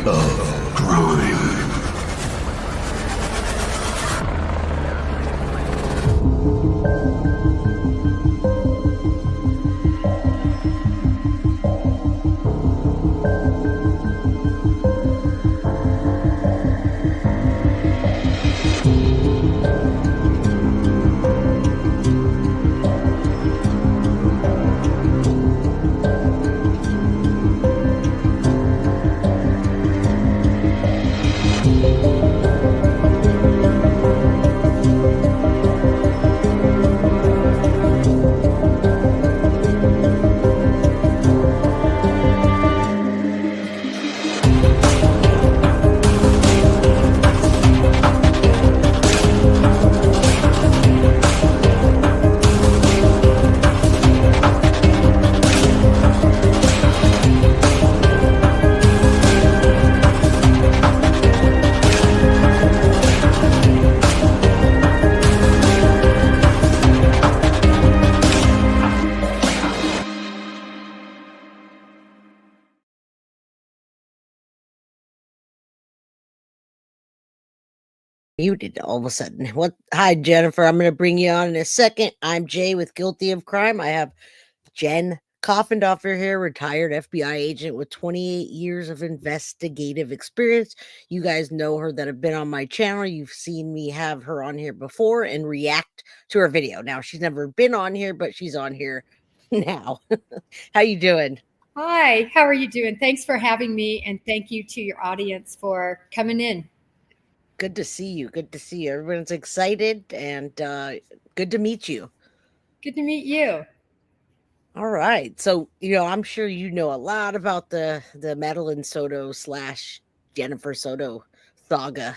of crime. Muted all of a sudden. What? Hi, Jennifer. I'm going to bring you on in a second. I'm Jay with Guilty of Crime. I have Jen Coffindaffer here, retired FBI agent with 28 years of investigative experience. You guys know her that have been on my channel. You've seen me have her on here before and react to her video. Now, she's never been on here, but she's on here now. How you doing? Hi, how are you doing? Thanks for having me, and thank you to your audience for coming in. Good to see you. Good to see you. Everyone's excited and good to meet you. Good to meet you. All right. So, I'm sure you know a lot about the Madeline Soto / Jennifer Soto saga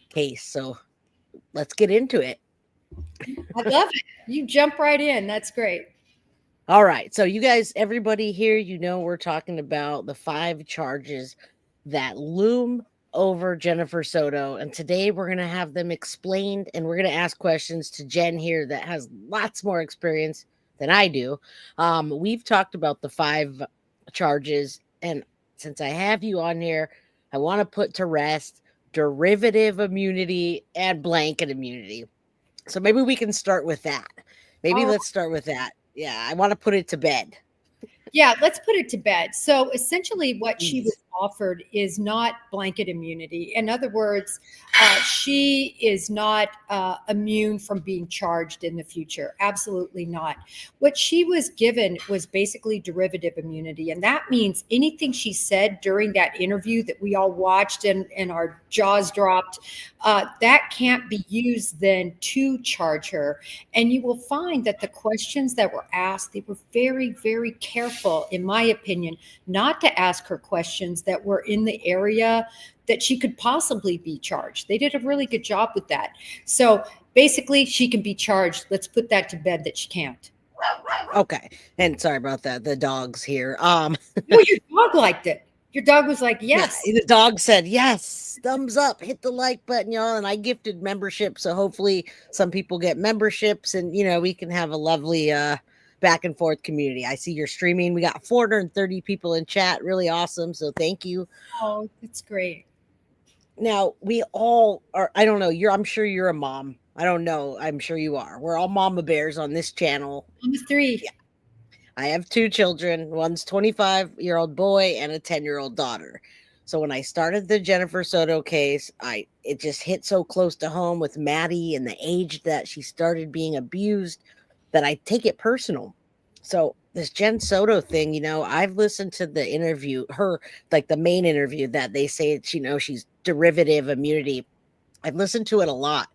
case. So let's get into it. I love it. You jump right in. That's great. All right. So you guys, everybody here, we're talking about the 5 charges that loom over Jennifer Soto. And today we're going to have them explained, and we're going to ask questions to Jen here that has lots more experience than I do. We've talked about the 5 charges, and since I have you on here, I want to put to rest derivative immunity and blanket immunity. So maybe we can start with that. Let's start with that. Yeah, I want to put it to bed. Yeah, let's put it to bed. So essentially what she was offered is not blanket immunity. In other words, she is not immune from being charged in the future. Absolutely not. What she was given was basically derivative immunity. And that means anything she said during that interview that we all watched and our jaws dropped, that can't be used then to charge her. And you will find that the questions that were asked, they were very, very careful, in my opinion, not to ask her questions that were in the area that she could possibly be charged. They did a really good job with that. So basically, she can be charged. Let's put that to bed that she can't. Okay. And sorry about that. The dog's here. Well, your dog liked it. Your dog was like, yes. Yeah, the dog said, yes, thumbs up, hit the like button, y'all. And I gifted membership. So hopefully some people get memberships and, we can have a lovely back and forth community. I see you're streaming. We got 430 people in chat. Really awesome. So thank you. Oh, that's great. Now we all are, I don't know, I'm sure you're a mom. I don't know. I'm sure you are. We're all mama bears on this channel. Mama 3. Yeah. I have 2 children. One's 25-year-old boy and a 10-year-old daughter. So when I started the Jennifer Soto case, it just hit so close to home with Maddie and the age that she started being abused that I take it personal. So this Jen Soto thing, I've listened to the interview, the main interview that they say, she's derivative immunity. I've listened to it a lot.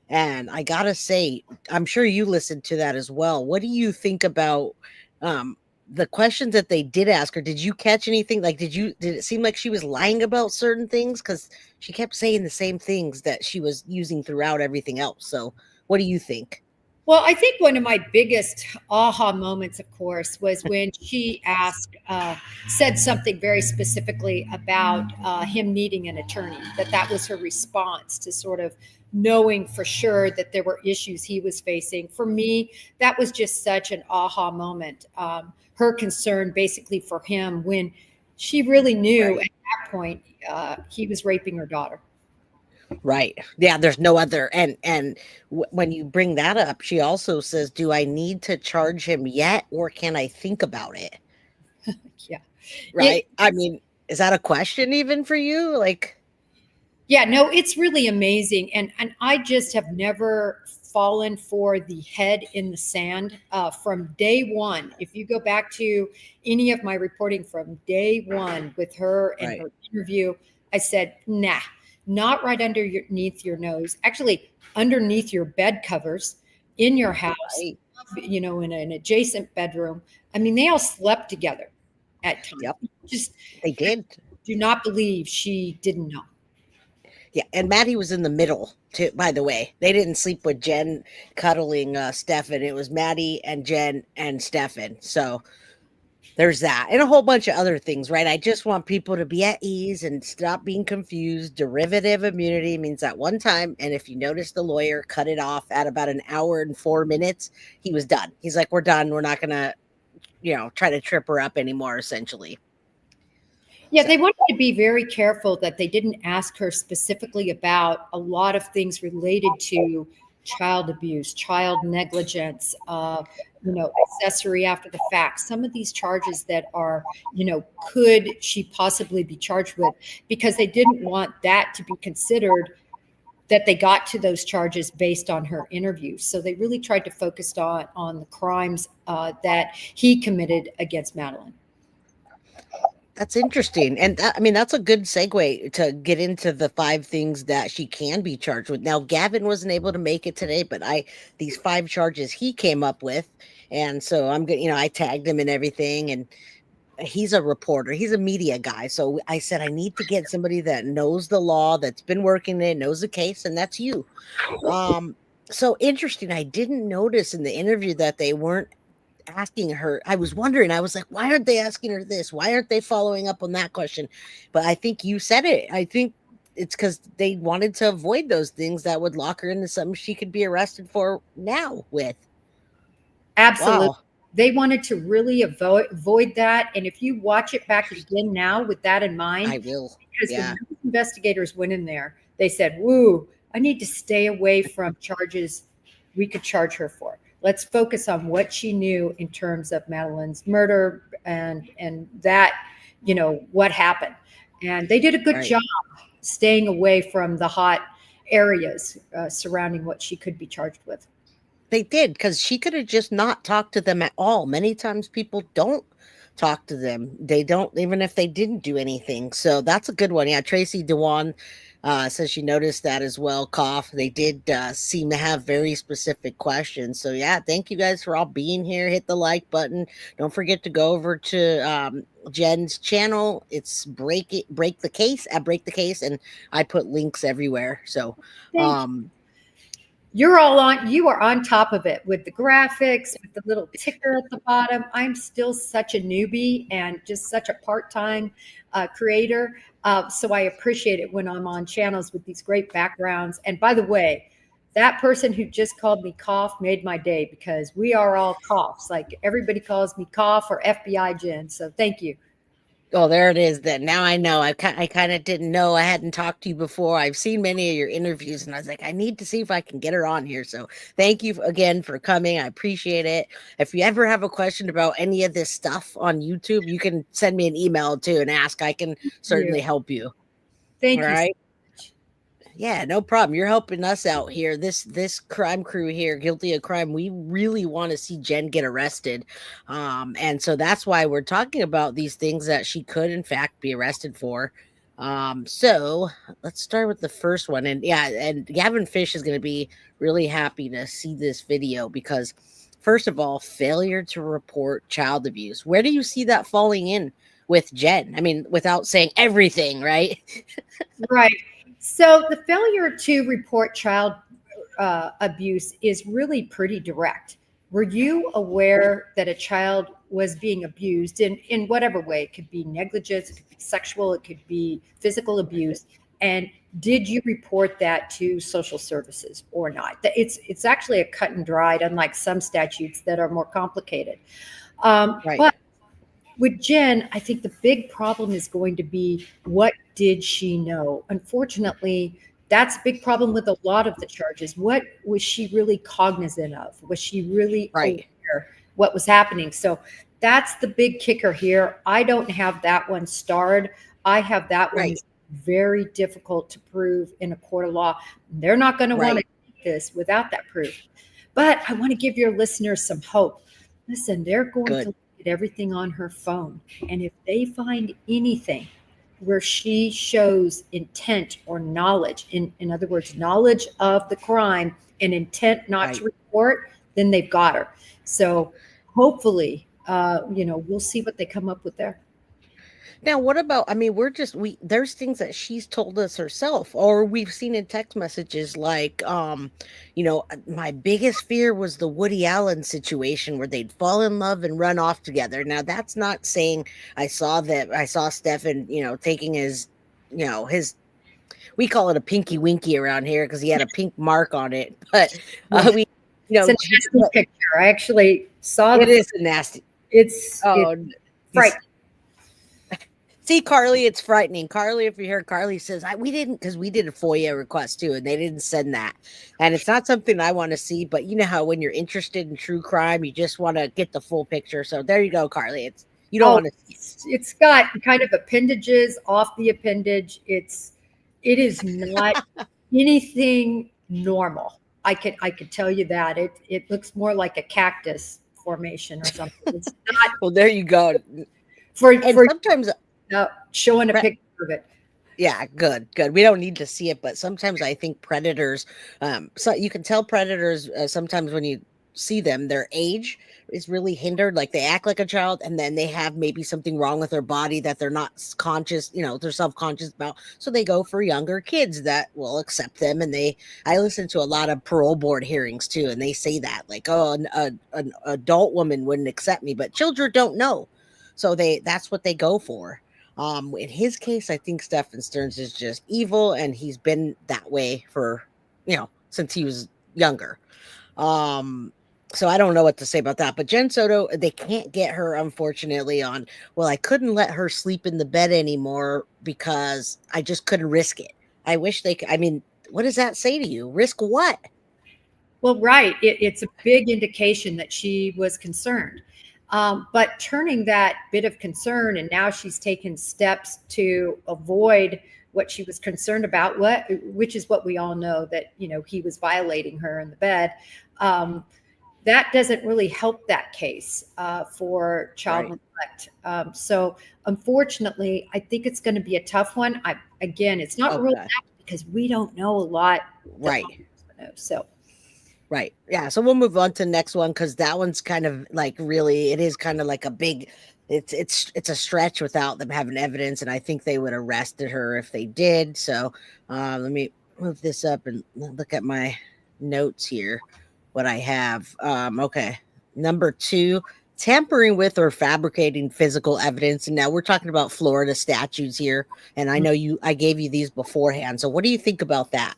And I got to say, I'm sure you listened to that as well. What do you think about the questions that they did ask her? Did you catch anything? Did it seem like she was lying about certain things? Because she kept saying the same things that she was using throughout everything else. So what do you think? Well, I think one of my biggest aha moments, of course, was when she said something very specifically about him needing an attorney, that was her response to sort of knowing for sure that there were issues he was facing. For me, that was just such an aha moment. Her concern basically for him when she really knew Right. at that point he was raping her daughter. Right. Yeah, there's no other, and when you bring that up, she also says, "Do I need to charge him yet, or can I think about it?" Yeah. Right? I mean, is that a question even for you? Like, Yeah, no, it's really amazing. And I just have never fallen for the head in the sand from day one. If you go back to any of my reporting from day one with her and right, her interview, I said, nah, not right underneath your nose. Actually, underneath your bed covers in your house, right. in an adjacent bedroom. I mean, they all slept together at times. Yep, Just they did. do not believe she didn't know. Yeah, and Maddie was in the middle too, by the way. They didn't sleep with Jen cuddling Stefan. It was Maddie and Jen and Stefan. So there's that. And a whole bunch of other things, right? I just want people to be at ease and stop being confused. Derivative immunity means that one time, and if you notice the lawyer cut it off at about an hour and 4 minutes, he was done. He's like, we're done. We're not gonna, try to trip her up anymore, essentially. Yeah, So they wanted to be very careful that they didn't ask her specifically about a lot of things related to child abuse, child negligence, accessory after the fact. Some of these charges that are, could she possibly be charged with? Because they didn't want that to be considered that they got to those charges based on her interview. So they really tried to focus on the crimes that he committed against Madeline. that's interesting. And I mean, that's a good segue to get into the 5 things that she can be charged with. Now, Gavin wasn't able to make it today, but these 5 charges he came up with. And so I'm good, I tagged him and everything. And he's a reporter, he's a media guy. So I said, I need to get somebody that knows the law, that's been working it, knows the case, and that's you. So interesting. I didn't notice in the interview that they weren't asking her. I was wondering, I was like, why aren't they asking her this? Why aren't they following up on that question? But I think you said it. I think it's because they wanted to avoid those things that would lock her into something she could be arrested for now with. Absolutely. Wow. They wanted to really avoid that. And if you watch it back again now with that in mind, I will. because Yeah. when those investigators went in there, they said, woo, I need to stay away from charges we could charge her for. Let's focus on what she knew in terms of Madeline's murder and that, what happened. And they did a good Right. job staying away from the hot areas surrounding what she could be charged with. They did, because she could have just not talked to them at all. Many times people don't talk to them. They don't, even if they didn't do anything. So that's a good one. Yeah, Tracy Dewan says she noticed that as well. Cough. They did seem to have very specific questions. So yeah, thank you guys for all being here. Hit the like button. Don't forget to go over to Jen's channel. It's break the case at Break the Case, and I put links everywhere. So you are on top of it with the graphics, with the little ticker at the bottom. I'm still such a newbie and just such a part-time creator. So I appreciate it when I'm on channels with these great backgrounds. And by the way, that person who just called me Cough made my day, because we are all coughs. Like, everybody calls me Cough or FBI Jen. So thank you. Oh, there it is then. Now I know. I kind of didn't know. I hadn't talked to you before. I've seen many of your interviews, and I was like, I need to see if I can get her on here. So thank you again for coming. I appreciate it. If you ever have a question about any of this stuff on YouTube, you can send me an email too and ask. I can certainly help you. Thank All you. right. Yeah, no problem. You're helping us out here. This crime crew here, guilty of crime, we really want to see Jen get arrested. And so that's why we're talking about these things that she could in fact be arrested for. So let's start with the first one. And yeah, and Gavin Fish is going to be really happy to see this video, because first of all, failure to report child abuse. Where do you see that falling in with Jen? I mean, without saying everything, right? Right. So the failure to report child abuse is really pretty direct. Were you aware that a child was being abused in whatever way? It could be negligence, it could be sexual, it could be physical abuse. And did you report that to social services or not? It's actually a cut and dried, unlike some statutes that are more complicated. Right. But with Jen, I think the big problem is going to be, what did she know? Unfortunately, that's a big problem with a lot of the charges. What was she really cognizant of? Was she really Right. aware what was happening? So that's the big kicker here. I don't have that one starred. I have that one Right. is very difficult to prove in a court of law. They're not going to want to take this without that proof. But I want to give your listeners some hope. Listen, they're going to look at everything on her phone. And if they find anything where she shows intent or knowledge, in other words, knowledge of the crime and intent not to report, then they've got her. So hopefully, we'll see what they come up with there. Now, what about, I mean, there's things that she's told us herself, or we've seen in text messages like, my biggest fear was the Woody Allen situation where they'd fall in love and run off together. Now, that's not saying I saw Stefan, taking his, we call it a pinky winky around here because he had a pink mark on it. But it's a nasty picture. I actually saw it. Is a nasty. It's frightening. See, Carly, it's frightening. Carly, if you hear Carly says, we didn't, because we did a FOIA request too, and they didn't send that. And it's not something I want to see, but you know how when you're interested in true crime, you just want to get the full picture. So there you go, Carly. You don't want to see. It's got kind of appendages off the appendage. It is not anything normal. I could tell you that. It looks more like a cactus formation or something. It's not. Well, there you go. Sometimes showing a picture of it. Yeah, good. We don't need to see it, but sometimes I think predators, so you can tell predators sometimes when you see them, their age is really hindered. Like they act like a child, and then they have maybe something wrong with their body that they're not conscious, they're self-conscious about. So they go for younger kids that will accept them. And I listen to a lot of parole board hearings too, and they say that like, oh, an adult woman wouldn't accept me, but children don't know. So that's what they go for. In his case, I think Stefan Stearns is just evil, and he's been that way for, since he was younger. So I don't know what to say about that. But Jen Soto, they can't get her, unfortunately, on, well, I couldn't let her sleep in the bed anymore because I just couldn't risk it. I wish they could. I mean, what does that say to you? Risk what? Well, right. It's a big indication that she was concerned. But turning that bit of concern, and now she's taken steps to avoid what she was concerned about, which is what we all know, that, he was violating her in the bed. That doesn't really help that case for child neglect. So unfortunately, I think it's going to be a tough one. It's not ruled out because we don't know a lot. Right. So. Right. Yeah. So we'll move on to the next one, because that one's kind of like, really, it is kind of like a big, it's a stretch without them having evidence. And I think they would have arrested her if they did. So let me move this up and look at my notes here, what I have. Okay. Number 2, tampering with or fabricating physical evidence. And now we're talking about Florida statutes here. And I know I gave you these beforehand. So what do you think about that?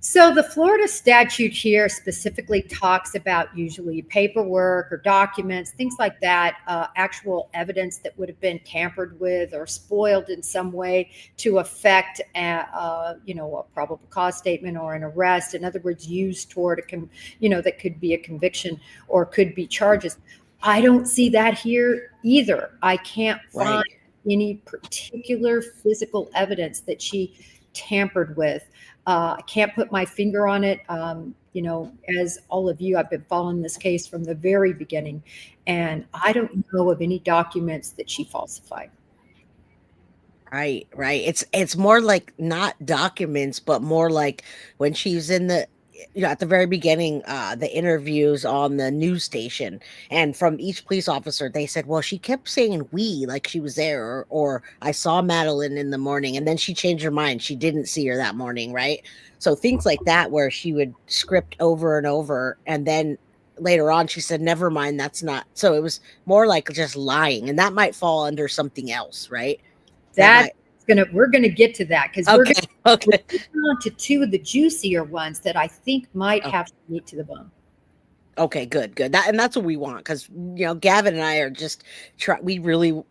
So the Florida statute here specifically talks about usually paperwork or documents, things like that, actual evidence that would have been tampered with or spoiled in some way to affect, a probable cause statement or an arrest. In other words, used toward that could be a conviction or could be charges. I don't see that here either. I can't find any particular physical evidence that she tampered with. I can't put my finger on it. As all of you, I've been following this case from the very beginning, and I don't know of any documents that she falsified. Right. It's more like not documents, but more like when she's in the, at the very beginning, the interviews on the news station, and from each police officer, they said, well, she kept saying we, like she was there, or I saw Madeline in the morning, and then she changed her mind. She didn't see her that morning. Right. So things like that, where she would script over and over, and then later on she said, never mind, that's not. So it was more like just lying, and that might fall under something else. Right. We're gonna get to that, because we're getting on to 2 of the juicier ones that I think might have to meat to the bone. Okay, good. That's what we want, because Gavin and I are just we really,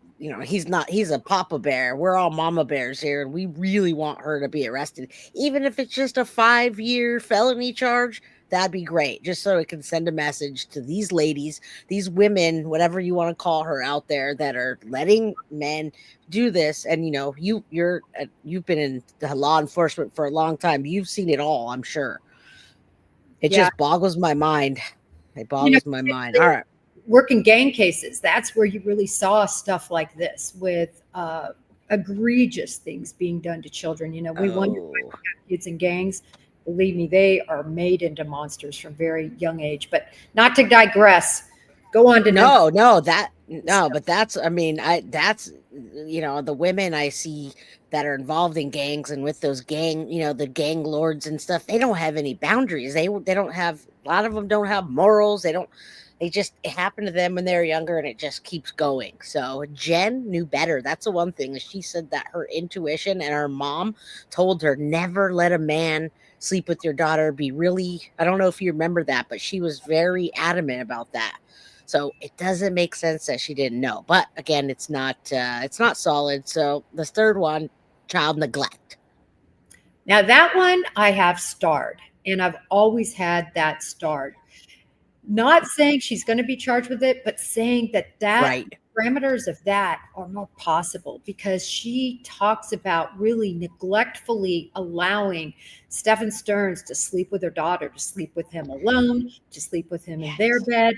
he's a papa bear. We're all mama bears here, and we really want her to be arrested, even if it's just a 5-year felony charge. That'd be great, just so it can send a message to these ladies, these women, whatever you want to call her out there, that are letting men do this. And you've been in the law enforcement for a long time. You've seen it all, I'm sure. It just boggles my mind. It boggles my mind. All right. Working gang cases, that's where you really saw stuff like this, with egregious things being done to children. We wonder why we have kids in gangs. Believe me, they are made into monsters from very young age. But not to digress. Go on to but that's, that's, the women I see that are involved in gangs, and with those gang, the gang lords and stuff, they don't have any boundaries. They don't have, a lot of them don't have morals. It happened to them when they were younger, and it just keeps going. So Jen knew better. That's the one thing. She said that her intuition and her mom told her, never let a man sleep with your daughter. I don't know if you remember that, but she was very adamant about that. So it doesn't make sense that she didn't know. But again, it's not solid. So the third one, child neglect. Now that one I have starred, and I've always had that starred. Not saying she's going to be charged with it, but saying that right. Parameters of that are more possible, because she talks about really neglectfully allowing Stephen Stearns to sleep with her daughter, to sleep with him alone, to sleep with him in their bed.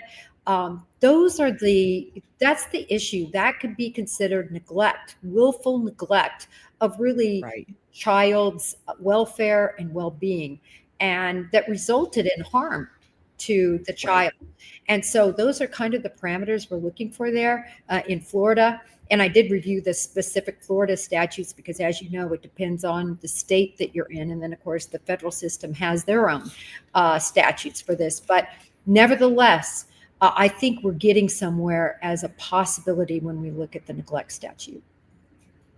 That's the issue. That could be considered neglect, willful neglect of really child's welfare and well-being, and that resulted in harm to the child. And so those are kind of the parameters we're looking for there in Florida. And I did review the specific Florida statutes, because, as you know, it depends on the state that you're in. And then, of course, the federal system has their own statutes for this. But nevertheless, I think we're getting somewhere as a possibility when we look at the neglect statute.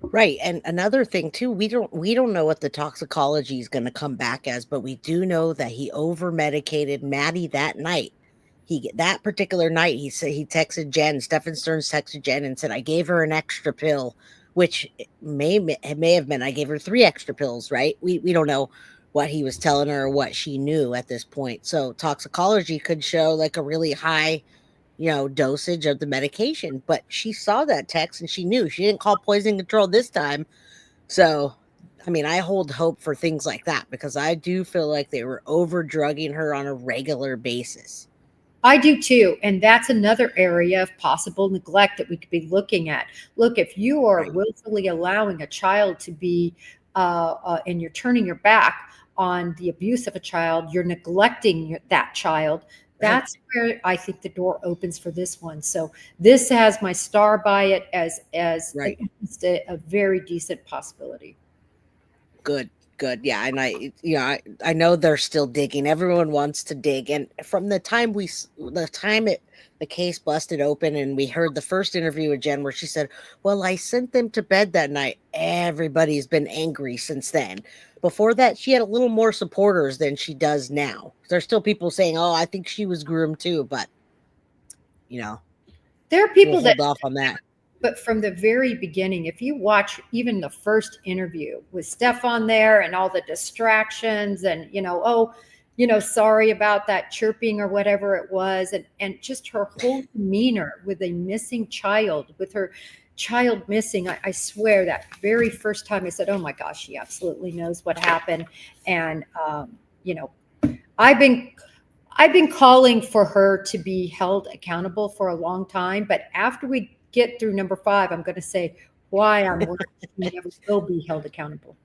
Right. And another thing too, we don't know what the toxicology is going to come back as, but we do know that he over medicated Maddie that night. That particular night, he said, he texted Jen, Stephen Stearns texted Jen and said, I gave her an extra pill, which may have been, I gave her 3 extra pills, right? We don't know what he was telling her or what she knew at this point. So toxicology could show like a really high, dosage of the medication, but she saw that text and she knew. She didn't call poison control this time. So, I hold hope for things like that, because I do feel like they were over drugging her on a regular basis. I do too. And that's another area of possible neglect that we could be looking at. Look, if you are willfully allowing a child to be, and you're turning your back on the abuse of a child, you're neglecting that child. That's where I think the door opens for this one. So this has my star by it as a very decent possibility. Good. Yeah. And I know they're still digging. Everyone wants to dig. And from the time the case busted open and we heard the first interview with Jen, where she said, well, I sent them to bed that night, everybody's been angry since then. Before that, she had a little more supporters than she does now. There's still people saying, oh, I think she was groomed too. But, there are people that hold off on that. But from the very beginning, if you watch even the first interview with Stefan there and all the distractions and, sorry about that chirping or whatever it was, and just her whole demeanor with a missing child, with her child missing, I swear that very first time I said, oh my gosh, she absolutely knows what happened. And, I've been calling for her to be held accountable for a long time, but after we get through number 5, I'm going to say why I'm worried she never will be held accountable.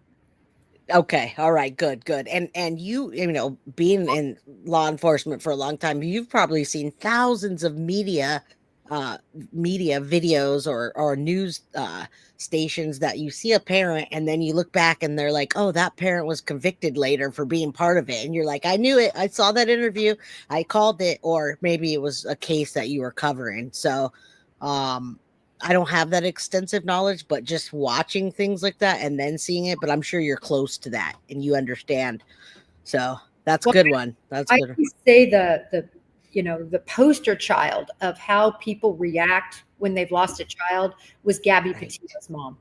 Okay. All right. Good. And you being in law enforcement for a long time, you've probably seen thousands of media videos or news stations that you see a parent and then you look back and they're like, oh, that parent was convicted later for being part of it. And you're like, I knew it. I saw that interview. I called it. Or maybe it was a case that you were covering. So, I don't have that extensive knowledge, but just watching things like that and then seeing it, but I'm sure you're close to that and you understand. So that's a good one. That's good. I can say the the poster child of how people react when they've lost a child was Gabby Petito's mom.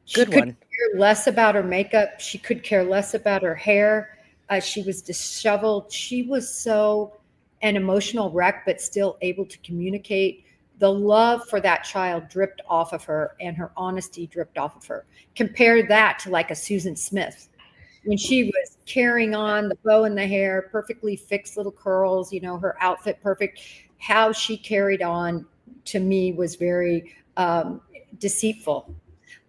She Good could one. care less about her makeup. She could care less about her hair. She was disheveled. She was so an emotional wreck, but still able to communicate. The love for that child dripped off of her, and her honesty dripped off of her. Compare that to like a Susan Smith, when she was carrying on, the bow in the hair, perfectly fixed little curls, her outfit perfect. How she carried on, to me, was very deceitful.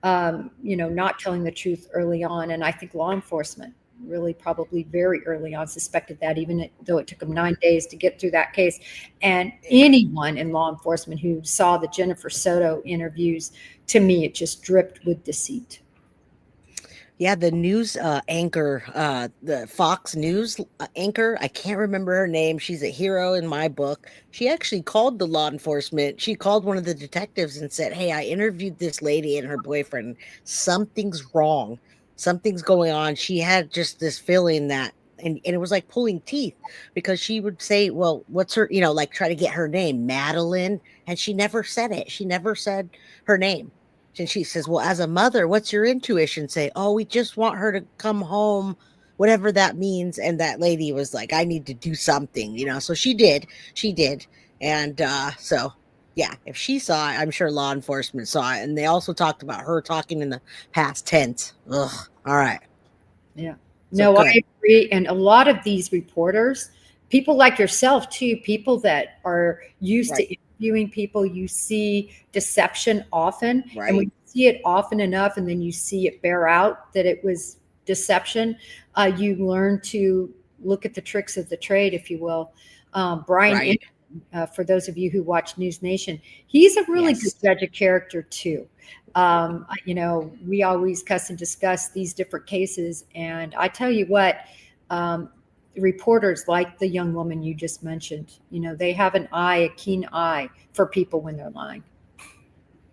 Not telling the truth early on. And I think law enforcement really probably very early on suspected that, even though it took them 9 days to get through that case. And anyone in law enforcement who saw the Jennifer Soto interviews, to me, it just dripped with deceit. Yeah, the news anchor, the Fox News anchor, I can't remember her name. She's a hero in my book. She actually called the law enforcement. She called one of the detectives and said, "Hey, I interviewed this lady and her boyfriend. Something's wrong. Something's going on." She had just this feeling that, and it was like pulling teeth, because she would say, "Well, what's her, like try to get her name, Madeline." And she never said it. She never said her name. And she says, "Well, as a mother, what's your intuition say?" "Oh, we just want her to come home," whatever that means. And that lady was like, "I need to do something," So she did. She did. And so, yeah, if she saw it, I'm sure law enforcement saw it. And they also talked about her talking in the past tense. Ugh. All right. Yeah. So No, good. I agree. And a lot of these reporters, people like yourself too, people that are used to interviewing people, you see deception often. Right. And when you see it often enough, and then you see it bear out that it was deception, you learn to look at the tricks of the trade, if you will. Brian, for those of you who watch News Nation, he's a really good judge of character too. We always cuss and discuss these different cases. And I tell you what, reporters like the young woman you just mentioned, they have a keen eye for people when they're lying.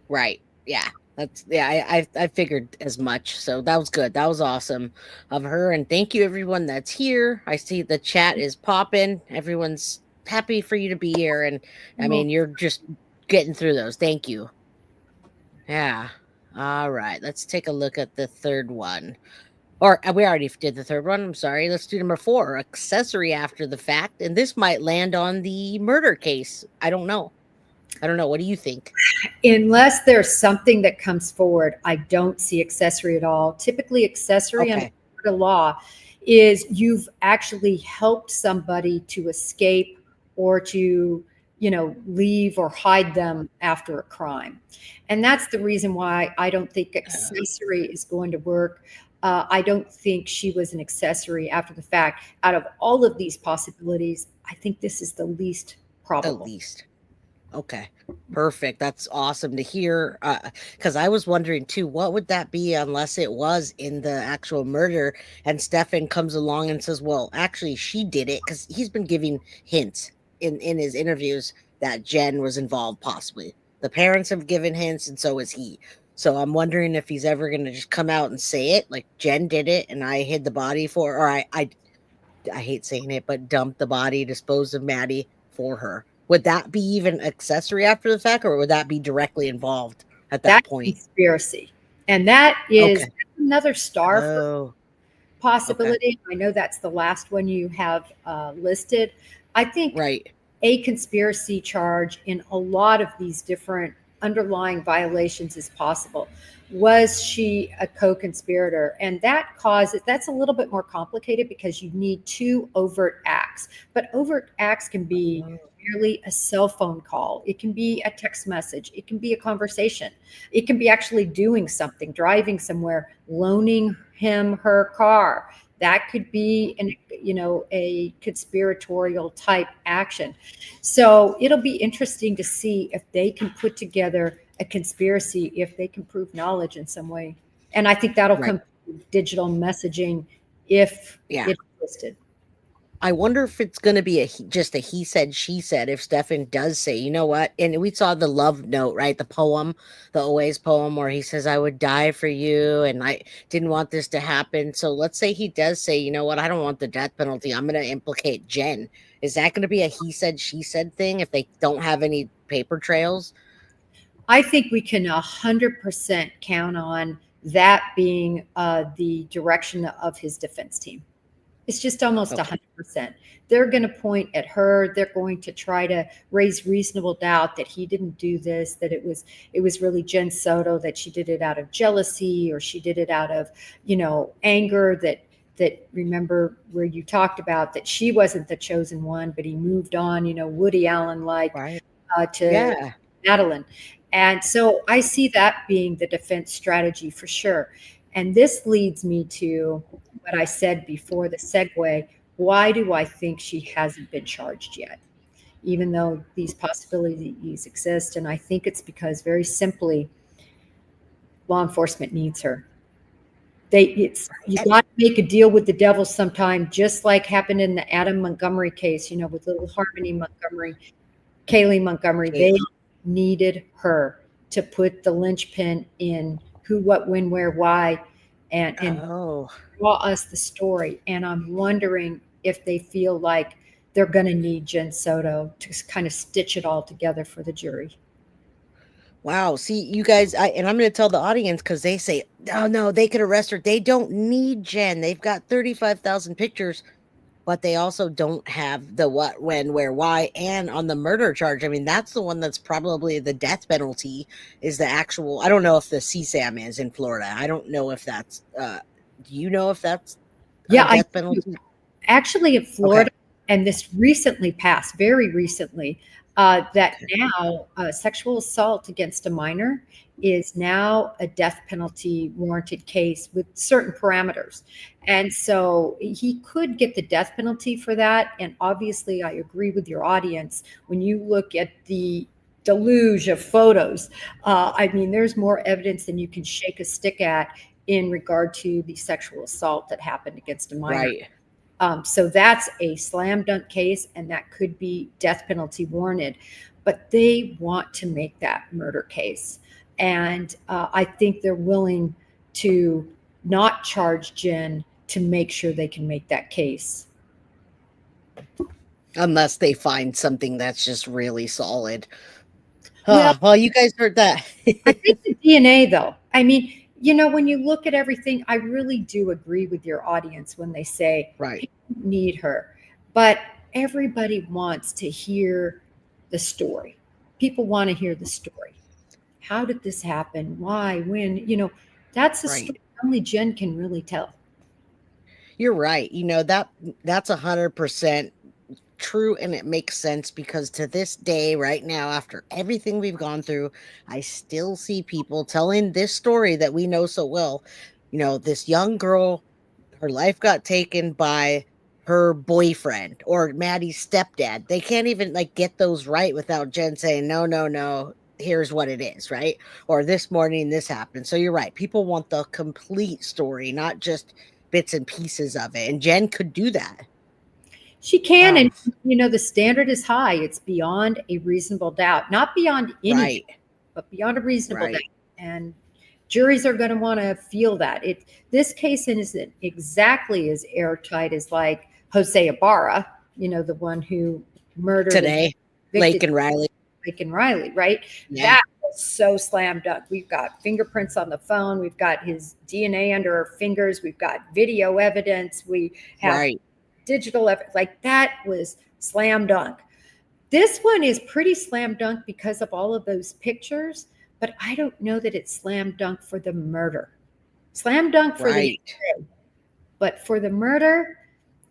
Right. Yeah. I figured as much. So that was good. That was awesome of her. And thank you everyone that's here. I see the chat is popping. Everyone's happy for you to be here. And I mean, you're just getting through those. Thank you. Yeah. All right. Let's take a look at the third one. Or we already did the third one. I'm sorry. Let's do number 4, accessory after the fact. And this might land on the murder case. I don't know. What do you think? Unless there's something that comes forward, I don't see accessory at all. Typically, accessory under the law is you've actually helped somebody to escape or to, leave or hide them after a crime. And that's the reason why I don't think accessory is going to work. I don't think she was an accessory after the fact. Out of all of these possibilities, I think this is the least probable. The least. Okay, perfect. That's awesome to hear. Because I was wondering too, what would that be unless it was in the actual murder? And Stefan comes along and says, "Well, actually, she did it," because he's been giving hints in his interviews that Jen was involved, possibly. The parents have given hints, and so is he. So I'm wondering if he's ever going to just come out and say it, like Jen did it, and I hid the body for, or I hate saying it, but dumped the body, disposed of Maddie for her. Would that be even accessory after the fact, or would that be directly involved at that point? Conspiracy. And that is another star possibility. I know that's the last one you have listed. I think a conspiracy charge in a lot of these different underlying violations is possible. Was she a co-conspirator? And that's a little bit more complicated because you need 2 overt acts. But overt acts can be merely a cell phone call. It can be a text message. It can be a conversation. It can be actually doing something, driving somewhere, loaning him her car. That could be a conspiratorial type action. So it'll be interesting to see if they can put together a conspiracy, if they can prove knowledge in some way. And I think that'll come through digital messaging if it's listed. I wonder if it's going to be just a he said, she said, if Stefan does say, you know what? And we saw the love note, right? The poem, the Always poem, where he says, "I would die for you, and I didn't want this to happen." So let's say he does say, you know what? I don't want the death penalty. I'm going to implicate Jen. Is that going to be a he said, she said thing if they don't have any paper trails? I think we can 100% count on that being the direction of his defense team. It's just almost Okay. 100%. They're going to point at her. They're going to try to raise reasonable doubt that he didn't do this, that it was really Jen Soto, that she did it out of jealousy, or she did it out of, anger, that remember where you talked about that she wasn't the chosen one, but he moved on, Woody Allen like Right. to Yeah. Madeline. And so I see that being the defense strategy for sure. And this leads me to what I said before the segue. Why do I think she hasn't been charged yet, even though these possibilities exist? And I think it's because, very simply, law enforcement needs her. You got to make a deal with the devil sometime, just like happened in the Adam Montgomery case, with little Harmony Montgomery, Kaylee Montgomery. They needed her to put the linchpin in who, what, when, where, why, and draw us the story. And I'm wondering if they feel like they're going to need Jen Soto to kind of stitch it all together for the jury. Wow. See, you guys, and I'm going to tell the audience, because they say, oh, no, they could arrest her. They don't need Jen. They've got 35,000 pictures, but they also don't have the what, when, where, why, and on the murder charge. I mean, that's the one that's probably the death penalty, is the actual. I don't know if the CSAM is in Florida. I don't know if that's, do you know if that's a death penalty? Actually, in Florida, and this recently passed, very recently, that now sexual assault against a minor is now a death penalty warranted case with certain parameters. And so he could get the death penalty for that. And obviously, I agree with your audience. When you look at the deluge of photos, I mean, there's more evidence than you can shake a stick at in regard to the sexual assault that happened against a minor. Right. So that's a slam dunk case, and that could be death penalty warranted. But they want to make that murder case. And I think they're willing to not charge Jen to make sure they can make that case. Unless they find something that's just really solid. Well, you guys heard that. I think the DNA, though, I mean, when you look at everything, I really do agree with your audience when they say, right, need her. But everybody wants to hear the story. People want to hear the story. How did this happen? Why? When? That's a story only Jen can really tell. You're right. That's 100% true, and it makes sense, because to this day, right now, after everything we've gone through, I still see people telling this story that we know so well. This young girl, her life got taken by her boyfriend or Maddie's stepdad. They can't even get those right without Jen saying, no, here's what it is, right? Or this morning this happened. So you're right. People want the complete story, not just bits and pieces of it. And Jen could do that. She can. And, the standard is high. It's beyond a reasonable doubt, not beyond any, but beyond a reasonable doubt. And juries are going to want to feel that. This case isn't exactly as airtight as like Jose Ibarra, the one who murdered today, Lake and Riley, right? Yeah. That was so slam dunk. We've got fingerprints on the phone. We've got his DNA under our fingers. We've got video evidence. We have digital evidence. Like, that was slam dunk. This one is pretty slam dunk because of all of those pictures, but I don't know that it's slam dunk for the murder. Slam dunk for the murder. But for the murder,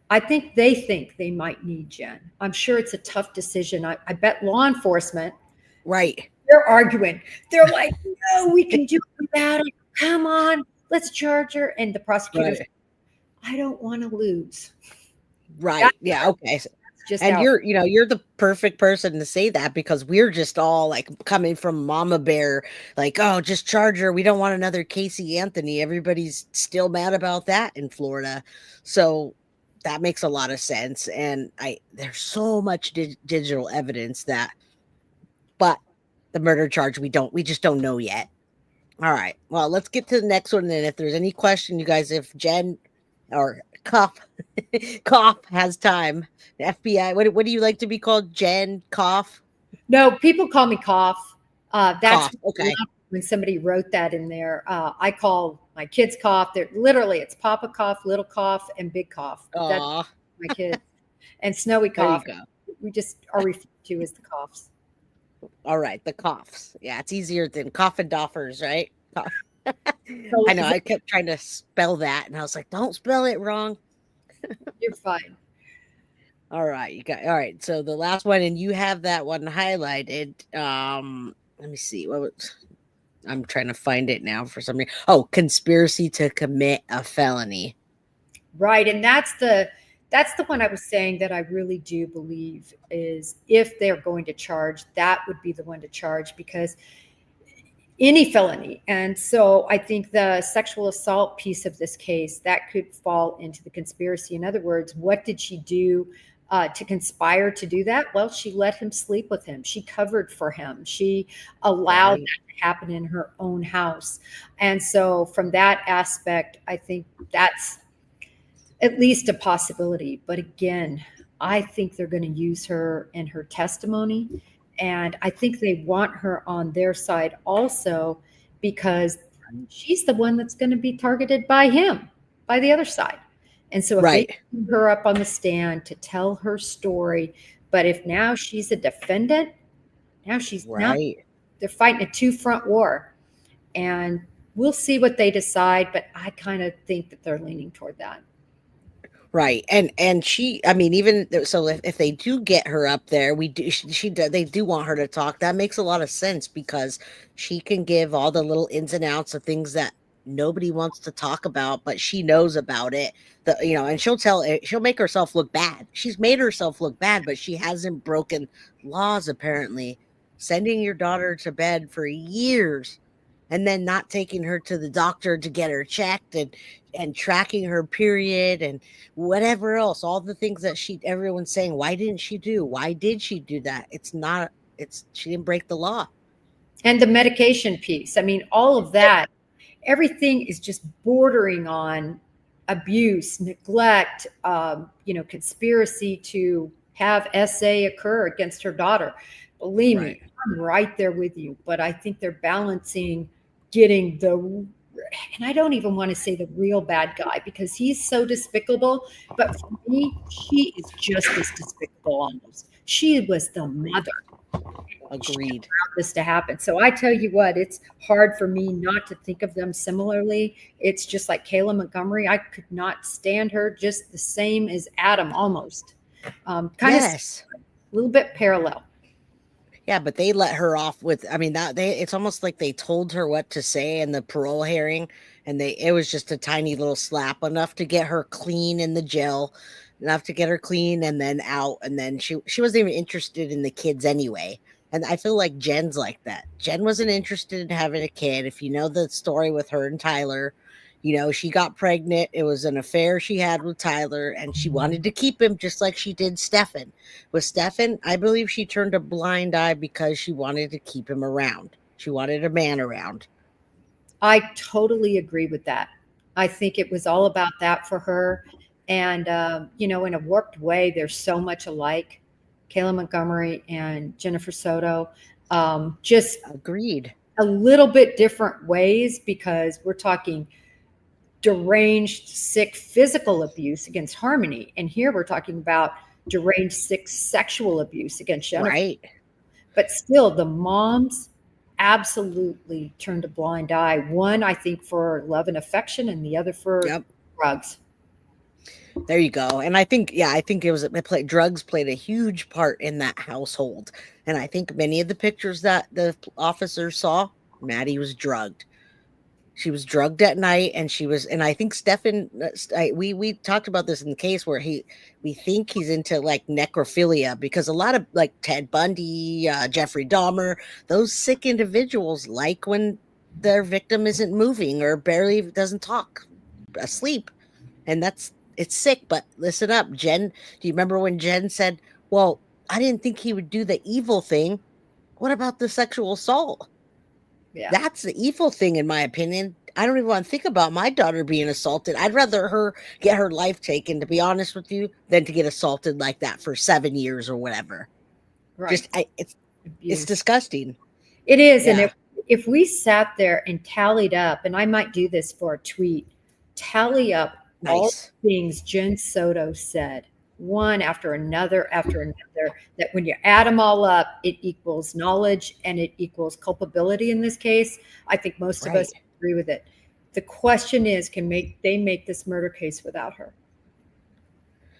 I think they might need Jen. I'm sure it's a tough decision. I bet law enforcement, they're arguing. They're like, no, we can do it without it. Come on, let's charge her. And the prosecutors, I don't want to lose. Right. Yeah. Okay. And you're the perfect person to say that, because we're just all coming from Mama Bear, oh, just charge her. We don't want another Casey Anthony. Everybody's still mad about that in Florida. So that makes a lot of sense. And there's so much digital evidence but the murder charge, we just don't know yet. All right. Well, let's get to the next one. And if there's any question, you guys, if Jen or Cough. Cough has time. The FBI. What do you like to be called? Jen Cough. No, people call me Cough. That's Cough. Okay. when somebody wrote that in there. I call my kids Cough. They're literally it's Papa Cough, Little Cough, and Big Cough. But that's Aw. my kids. And Snowy There you Cough. go. We just are referred to as the Coughs. All right, the coughs. Yeah, it's easier than Coffindaffers, right? So I know. I kept trying to spell that, and I was like, "Don't spell it wrong." you're fine. All right, you got all right. So the last one, and you have that one highlighted. Let me see. I'm trying to find it now for some reason. Oh, conspiracy to commit a felony. Right. And that's the one I was saying that I really do believe is if they're going to charge, that would be the one to charge because any felony. And so I think the sexual assault piece of this case that could fall into the conspiracy. In other words, what did she do to conspire to do that? Well, she let him sleep with him. She covered for him. She allowed that to happen in her own house. And so from that aspect, I think that's at least a possibility. But again, I think they're going to use her in her testimony. And I think they want her on their side also because she's the one that's going to be targeted by him, by the other side. And so if they put her up on the stand to tell her story, but if now she's a defendant, now they're fighting a two-front war. And we'll see what they decide, but I kind of think that they're leaning toward that. Right. And she, I mean, even so, if they do get her up there, they do want her to talk. That makes a lot of sense because she can give all the little ins and outs of things that nobody wants to talk about, but she knows about it. And she'll make herself look bad. She's made herself look bad, but she hasn't broken laws, apparently. Sending your daughter to bed for years and then not taking her to the doctor to get her checked and tracking her period and whatever else, all the things that everyone's saying, why did she do that? She didn't break the law. And the medication piece. I mean, all of that, everything is just bordering on abuse, neglect, conspiracy to have SA occur against her daughter. Believe me, I'm right there with you, but I think they're balancing getting and I don't even want to say the real bad guy because he's so despicable. But for me, she is just as despicable almost. She was the mother. Agreed. For this to happen. So I tell you what, it's hard for me not to think of them similarly. It's just like Kayla Montgomery. I could not stand her just the same as Adam almost. Yes. A little bit parallel. Yeah, but they let her off with, it's almost like they told her what to say in the parole hearing, and it was just a tiny little slap, enough to get her clean in the jail, enough to get her clean and then out, and then she wasn't even interested in the kids anyway. And I feel like Jen's like that. Jen wasn't interested in having a kid. If you know the story with her and Tyler, she got pregnant. It was an affair she had with Tyler, and she wanted to keep him just like she did Stefan. With Stefan, I believe she turned a blind eye because she wanted to keep him around. She wanted a man around. I totally agree with that. I think it was all about that for her. And, in a warped way, they're so much alike. Kayla Montgomery and Jennifer Soto. Just agreed. A little bit different ways because we're talking deranged, sick physical abuse against Harmony. And here we're talking about deranged, sick sexual abuse against Jennifer. Right. But still, the moms absolutely turned a blind eye. One, I think, for love and affection, and the other for drugs. There you go. And I think drugs played a huge part in that household. And I think many of the pictures that the officers saw, Maddie was drugged. She was drugged at night, and I think Stefan, we talked about this in the case where we think he's into like necrophilia, because a lot of like Ted Bundy, Jeffrey Dahmer, those sick individuals like when their victim isn't moving or barely doesn't talk, asleep. And it's sick, but listen up. Jen, do you remember when Jen said, well, I didn't think he would do the evil thing. What about the sexual assault? Yeah. That's the evil thing, in my opinion. I don't even want to think about my daughter being assaulted. I'd rather her get her life taken, to be honest with you, than to get assaulted like that for 7 years or whatever. Right. It's Abuse. disgusting. It is. And Yeah. if we sat there and tallied up, and I might do this for a tweet, tally up all Nice. the things Jen Soto said, one after another, that when you add them all up, it equals knowledge and it equals culpability in this case. I think most of us Right. agree with it. The question is, they make this murder case without her?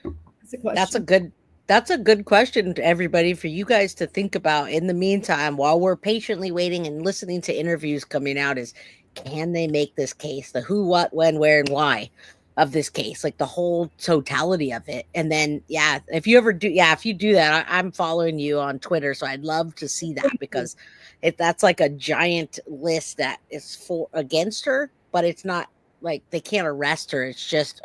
That's the question. That's a good question to everybody for you guys to think about in the meantime while we're patiently waiting and listening to interviews coming out is, can they make this case? The who, what, when, where, and why of this case, like the whole totality of it. And then, yeah, if you do that, I'm following you on Twitter. So I'd love to see that, because that's like a giant list that is for against her, but it's not like they can't arrest her. It's just,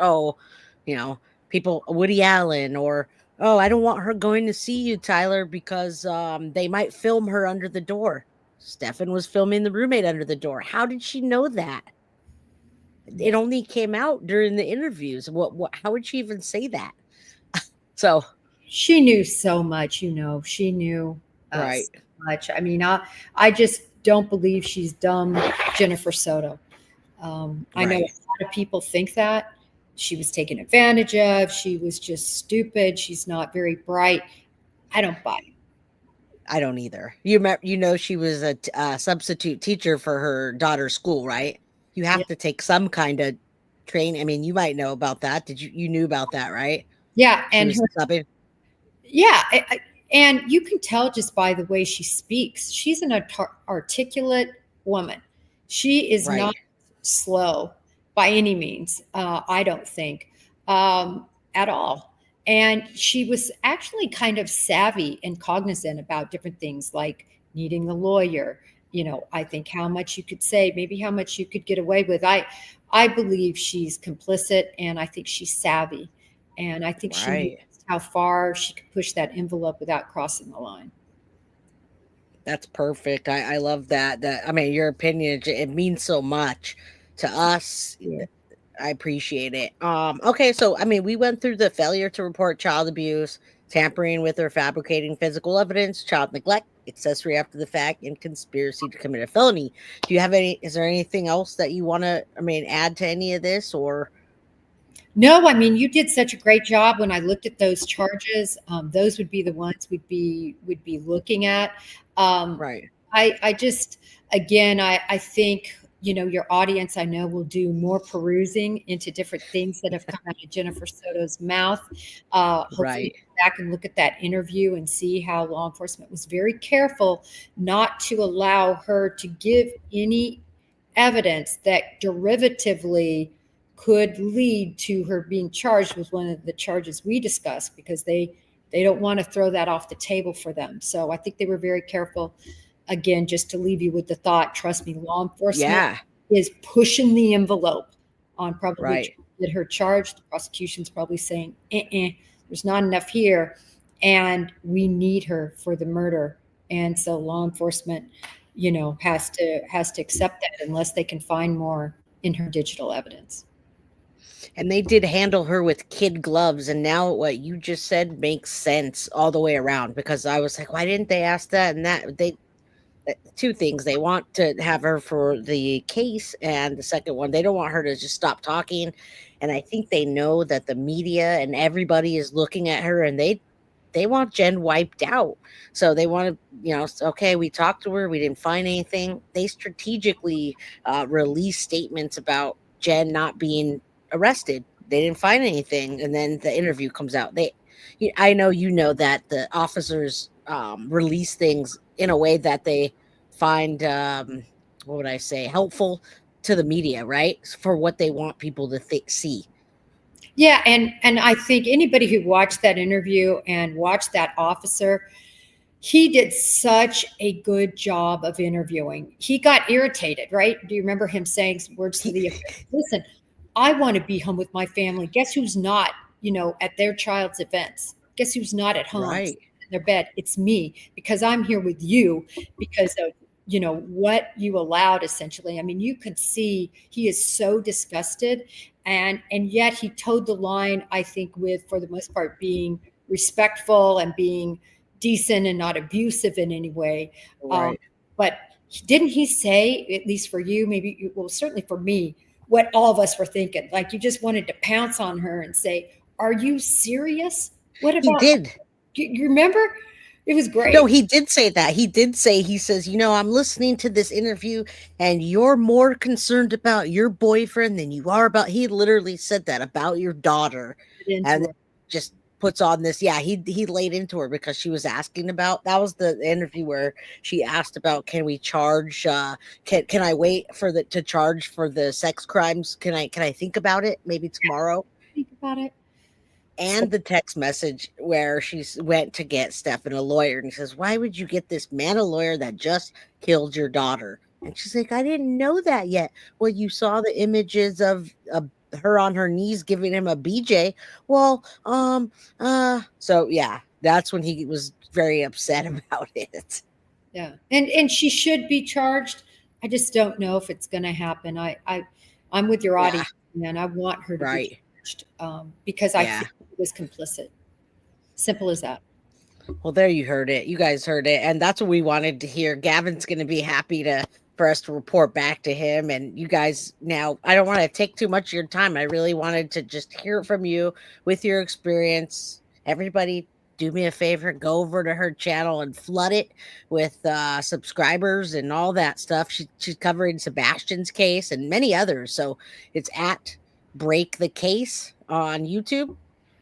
people, Woody Allen, or, oh, I don't want her going to see you, Tyler, because they might film her under the door. Stefan was filming the roommate under the door. How did she know that? It only came out during the interviews. How would she even say that? So she knew so much, she knew right. so much. I mean, I just don't believe she's dumb, Jennifer Soto. I know a lot of people think that she was taken advantage of. She was just stupid. She's not very bright. I don't buy it. I don't either. She was a substitute teacher for her daughter's school, right? You have to take some kind of training. I mean, you might know about that. You knew about that, right? Yeah, and and you can tell just by the way she speaks. She's an articulate woman. She is not slow by any means. I don't think at all. And she was actually kind of savvy and cognizant about different things like needing a lawyer. I think how much you could say, maybe how much you could get away with. I believe she's complicit, and I think she's savvy. And I think she knows how far she could push that envelope without crossing the line. That's perfect. I love that. I mean, your opinion, it means so much to us. Yeah. I appreciate it. Okay, so I mean, we went through the failure to report child abuse, tampering with or fabricating physical evidence, child neglect, accessory after the fact, and conspiracy to commit a felony. Is there anything else that you want to, add to any of this, or? No, I mean, you did such a great job. When I looked at those charges, those would be the ones we'd be looking at. Right. I just, again, I think, your audience, I know, will do more perusing into different things that have come out of Jennifer Soto's mouth. Hopefully go back and look at that interview and see how law enforcement was very careful not to allow her to give any evidence that derivatively could lead to her being charged with one of the charges we discussed, because they don't want to throw that off the table for them. So I think they were very careful. Again, just to leave you with the thought, trust me, law enforcement is pushing the envelope on probably get her charged. The prosecution's probably saying, there's not enough here, and we need her for the murder. And so law enforcement, has to accept that unless they can find more in her digital evidence. And they did handle her with kid gloves. And now what you just said makes sense all the way around, because I was like, why didn't they ask that? And two things. They want to have her for the case. And the second one, they don't want her to just stop talking. And I think they know that the media and everybody is looking at her, and they want Jen wiped out. So they want to, okay, we talked to her. We didn't find anything. They strategically release statements about Jen not being arrested. They didn't find anything. And then the interview comes out. I know that the officers release things in a way that they find, what would I say, helpful to the media, right? For what they want people to see. Yeah, and I think anybody who watched that interview and watched that officer, he did such a good job of interviewing. He got irritated, right? Do you remember him saying some words to the effect, listen, I want to be home with my family. Guess who's not, at their child's events? Guess who's not at home in their bed? It's me, because I'm here with you because of what you allowed, essentially. I mean, you could see he is so disgusted, and yet he towed the line, I think, with, for the most part, being respectful and being decent and not abusive in any way. Right. But didn't he say, at least for you, maybe, well, certainly for me, what all of us were thinking? Like, you just wanted to pounce on her and say, "Are you serious? What He about?" did. You remember? It was great. No, he did say that. He did say, he says, I'm listening to this interview and you're more concerned about your boyfriend than you are about, he literally said that about your daughter. And just puts on this. Yeah, he laid into her because she was asking about, that was the interview where she asked about, can we charge, can I wait for to charge for the sex crimes? Can I think about it? Maybe tomorrow. Think about it. And the text message where she went to get Stefan a lawyer, and he says, "Why would you get this man a lawyer that just killed your daughter?" And she's like, "I didn't know that yet." Well, you saw the images of her on her knees giving him a BJ. Well, so yeah, that's when he was very upset about it. Yeah, and she should be charged. I just don't know if it's going to happen. I'm with your audience, man. I want her to be charged, because I think he was complicit. Simple as that. Well, there you heard it. You guys heard it, and that's what we wanted to hear. Gavin's going to be happy for us to report back to him, and you guys. Now, I don't want to take too much of your time. I really wanted to just hear from you with your experience. Everybody, do me a favor, go over to her channel and flood it with subscribers and all that stuff. She's covering Sebastian's case and many others. So it's at Break the Case on YouTube,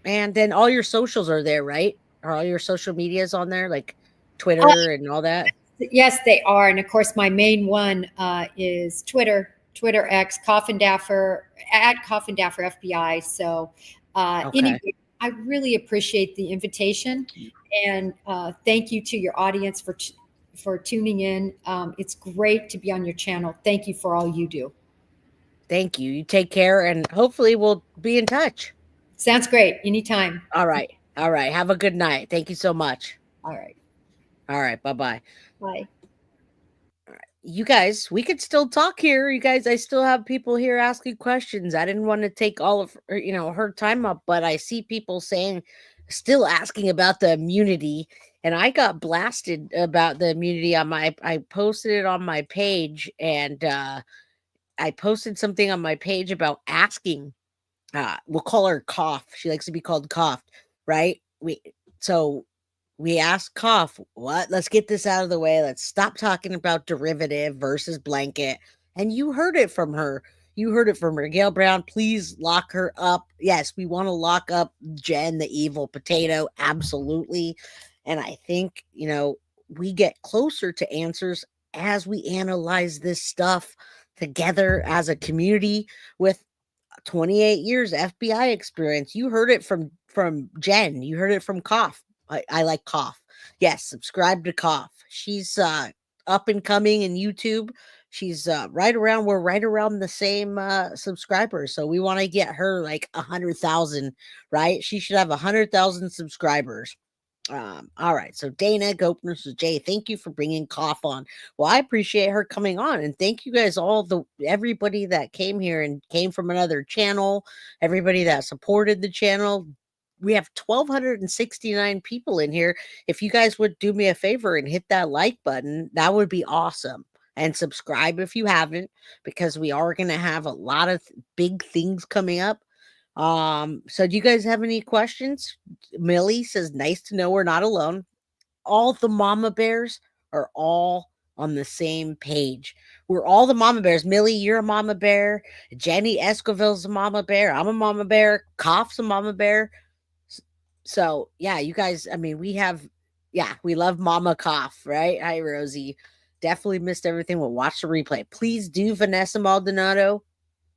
and then all your socials are there, right? Are all your social medias on there, like Twitter and all that? Yes, they are. And of course, my main one is Twitter X, Coffindaffer, at Coffindaffer FBI. So anyway, I really appreciate the invitation, and thank you to your audience for tuning in. It's great to be on your channel. Thank you for all you do. Thank you. You take care, and hopefully we'll be in touch. Sounds great. Anytime. All right. All right. Have a good night. Thank you so much. All right. All right. Bye-bye. Bye. All right. You guys, we could still talk here. You guys, I still have people here asking questions. I didn't want to take all of her, her time up, but I see people still asking about the immunity. And I got blasted about the immunity I posted it on my page, and I posted something on my page about asking. We'll call her Cough. She likes to be called Cough, right? We asked Cough, what? Let's get this out of the way. Let's stop talking about derivative versus blanket. And you heard it from her. You heard it from her. Gail Brown, please lock her up. Yes, we want to lock up Jen, the evil potato. Absolutely. And I think, we get closer to answers as we analyze this stuff together as a community with 28 years FBI experience. You heard it from Jen. You heard it from Cough. I like Cough. Yes, subscribe to Cough. She's up and coming in YouTube. She's we're right around the same subscribers. So we want to get her like 100,000, right? She should have 100,000 subscribers. All right. So Dana Gopner says, Jay, thank you for bringing Cough on. Well, I appreciate her coming on, and thank you guys everybody that came here and came from another channel, everybody that supported the channel. We have 1,269 people in here. If you guys would do me a favor and hit that like button, that would be awesome. And subscribe if you haven't, because we are going to have a lot of big things coming up. So do you guys have any questions? Millie says, nice to know we're not alone. All the mama bears are all on the same page. We're all the mama bears. Millie, you're a mama bear. Jenny Esquivel's a mama bear. I'm a mama bear. Cough's a mama bear. So yeah, you guys, we love Mama Cough, right? Hi, Rosie. Definitely missed everything. We'll watch the replay. Please do Vanessa Maldonado.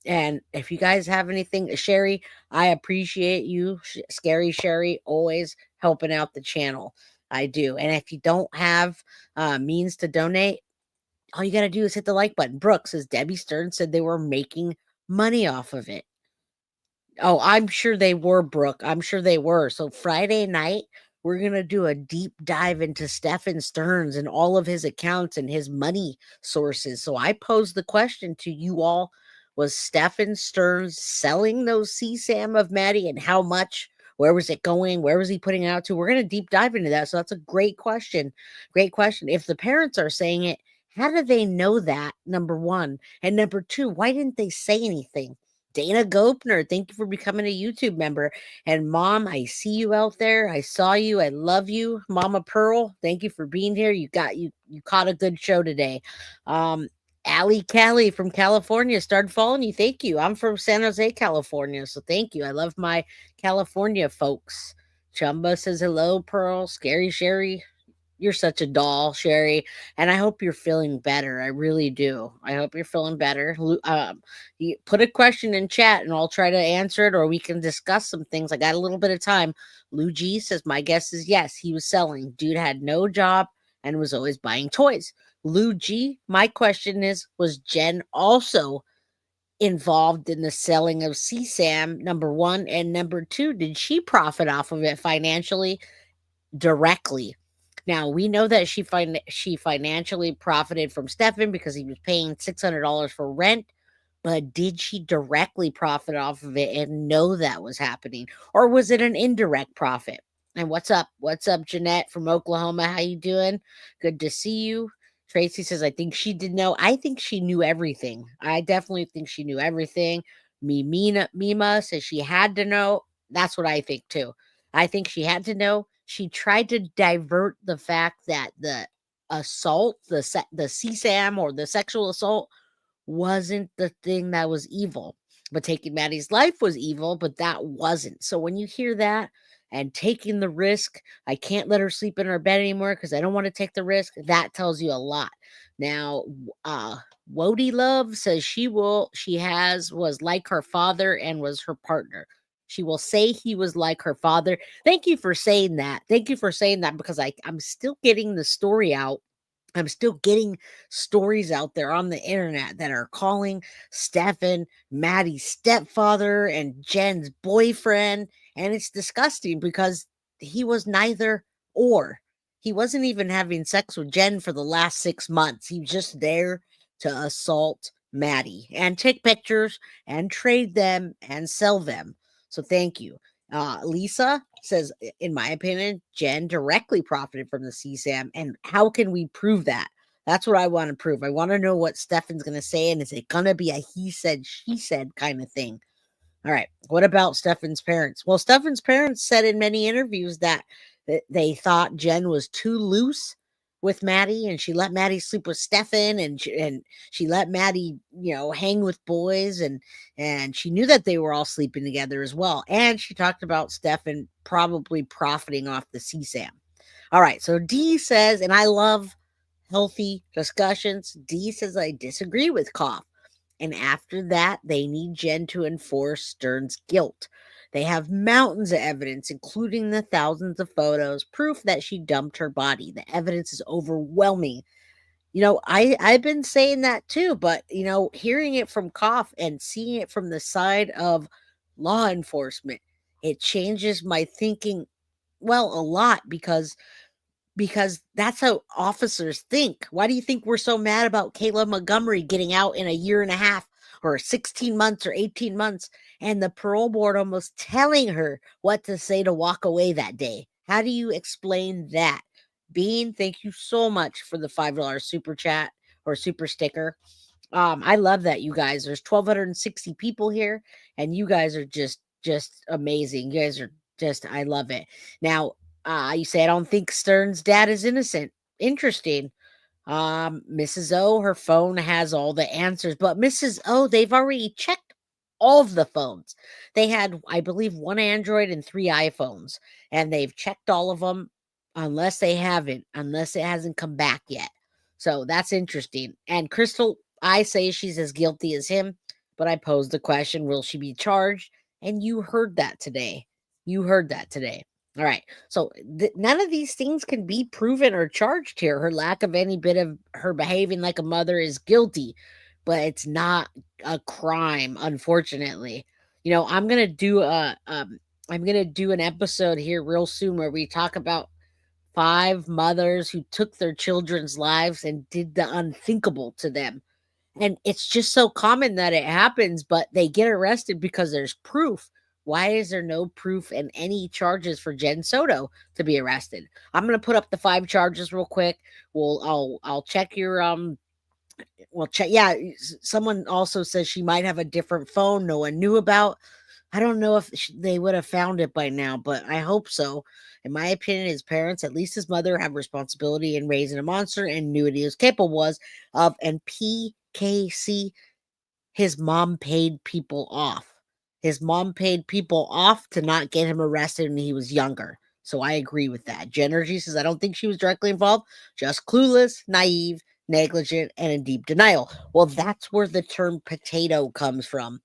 And if you guys have anything, Sherry, I appreciate you, Scary Sherry, always helping out the channel. I do. And if you don't have means to donate, all you got to do is hit the like button. Brooke says, Debbie Stern said they were making money off of it. Oh, I'm sure they were, Brooke. I'm sure they were. So Friday night, we're going to do a deep dive into Stephen Stearns and all of his accounts and his money sources. So I posed the question to you all. Was Stephen Stearns selling those CSAM of Maddie, and how much? Where was it going? Where was he putting it out to? We're going to deep dive into that. So that's a great question. Great question. If the parents are saying it, how do they know that? Number one. And number two, why didn't they say anything? Dana Gopner, thank you for becoming a YouTube member. And Mom, I see you out there. I saw you. I love you. Mama Pearl, thank you for being here. You caught a good show today. Allie Callie from California started following you. Thank you. I'm from San Jose, California. So thank you. I love my California folks. Chumba says hello, Pearl. Scary Sherry. You're such a doll, Sherry. And I hope you're feeling better. I really do. I hope you're feeling better. You put a question in chat and I'll try to answer it, or we can discuss some things. I got a little bit of time. Lou G says, my guess is yes, he was selling. Dude had no job and was always buying toys. Lou G, my question is, was Jen also involved in the selling of CSAM, number one? And number two, did she profit off of it financially directly? Now, we know that she financially profited from Stephen because he was paying $600 for rent, but did she directly profit off of it and know that was happening? Or was it an indirect profit? And what's up? What's up, Jeanette from Oklahoma? How you doing? Good to see you. Tracy says, I think she did know. I think she knew everything. I definitely think she knew everything. Mima says she had to know. That's what I think too. I think she had to know. She tried to divert the fact that the assault, the CSAM or the sexual assault wasn't the thing that was evil. But taking Maddie's life was evil, but that wasn't. So when you hear that and taking the risk, I can't let her sleep in her bed anymore because I don't want to take the risk, that tells you a lot. Now, Wody Love says was like her father and was her partner. She will say he was like her father. Thank you for saying that. Thank you for saying that, because I'm still getting the story out. I'm still getting stories out there on the internet that are calling Stephen Maddie's stepfather and Jen's boyfriend. And it's disgusting because he was neither or. He wasn't even having sex with Jen for the last 6 months. He was just there to assault Maddie and take pictures and trade them and sell them. So thank you. Lisa says, in my opinion, Jen directly profited from the CSAM. And how can we prove that? That's what I want to prove. I want to know what Stefan's going to say. And is it going to be a he said, she said kind of thing? All right. What about Stefan's parents? Well, Stefan's parents said in many interviews that they thought Jen was too loose with Maddie, and she let Maddie sleep with Stefan, and she let Maddie, hang with boys, and she knew that they were all sleeping together as well. And she talked about Stefan probably profiting off the CSAM. All right, so D says, and I love healthy discussions. D says, I disagree with Koff. And after that, they need Jen to enforce Stern's guilt. They have mountains of evidence, including the thousands of photos, proof that she dumped her body. The evidence is overwhelming. I've been saying that too, but, hearing it from Koff and seeing it from the side of law enforcement, it changes my thinking, a lot, because that's how officers think. Why do you think we're so mad about Kayla Montgomery getting out in a year and a half or 16 months or 18 months and the parole board almost telling her what to say to walk away that day? How do you explain that? Bean, thank you so much for the $5 super chat or super sticker. I love that, you guys. There's 1,260 people here, and you guys are just amazing. You guys are I love it. Now, you say, I don't think Stern's dad is innocent. Interesting. Mrs. O, her phone has all the answers, but Mrs. O, they've already checked all of the phones. They had, I believe, 1 Android and 3 iPhones, and they've checked all of them unless it hasn't come back yet. So that's interesting. And Crystal, I say she's as guilty as him, but I posed the question, will she be charged? And you heard that today. All right. So none of these things can be proven or charged here. Her lack of any bit of her behaving like a mother is guilty, but it's not a crime, unfortunately. I'm going to do I'm going to do an episode here real soon where we talk about 5 mothers who took their children's lives and did the unthinkable to them. And it's just so common that it happens, but they get arrested because there's proof. Why is there no proof and any charges for Jen Soto to be arrested? I'm going to put up the 5 charges real quick. I'll check your well, check. Yeah, someone also says she might have a different phone no one knew about. I don't know if they would have found it by now, but I hope so. In my opinion, his parents, at least his mother, have responsibility in raising a monster and knew what he was capable of. And PKC, his mom paid people off. His mom paid people off to not get him arrested when he was younger. So I agree with that. Genergy says, I don't think she was directly involved, just clueless, naive, negligent, and in deep denial. Well, that's where the term potato comes from.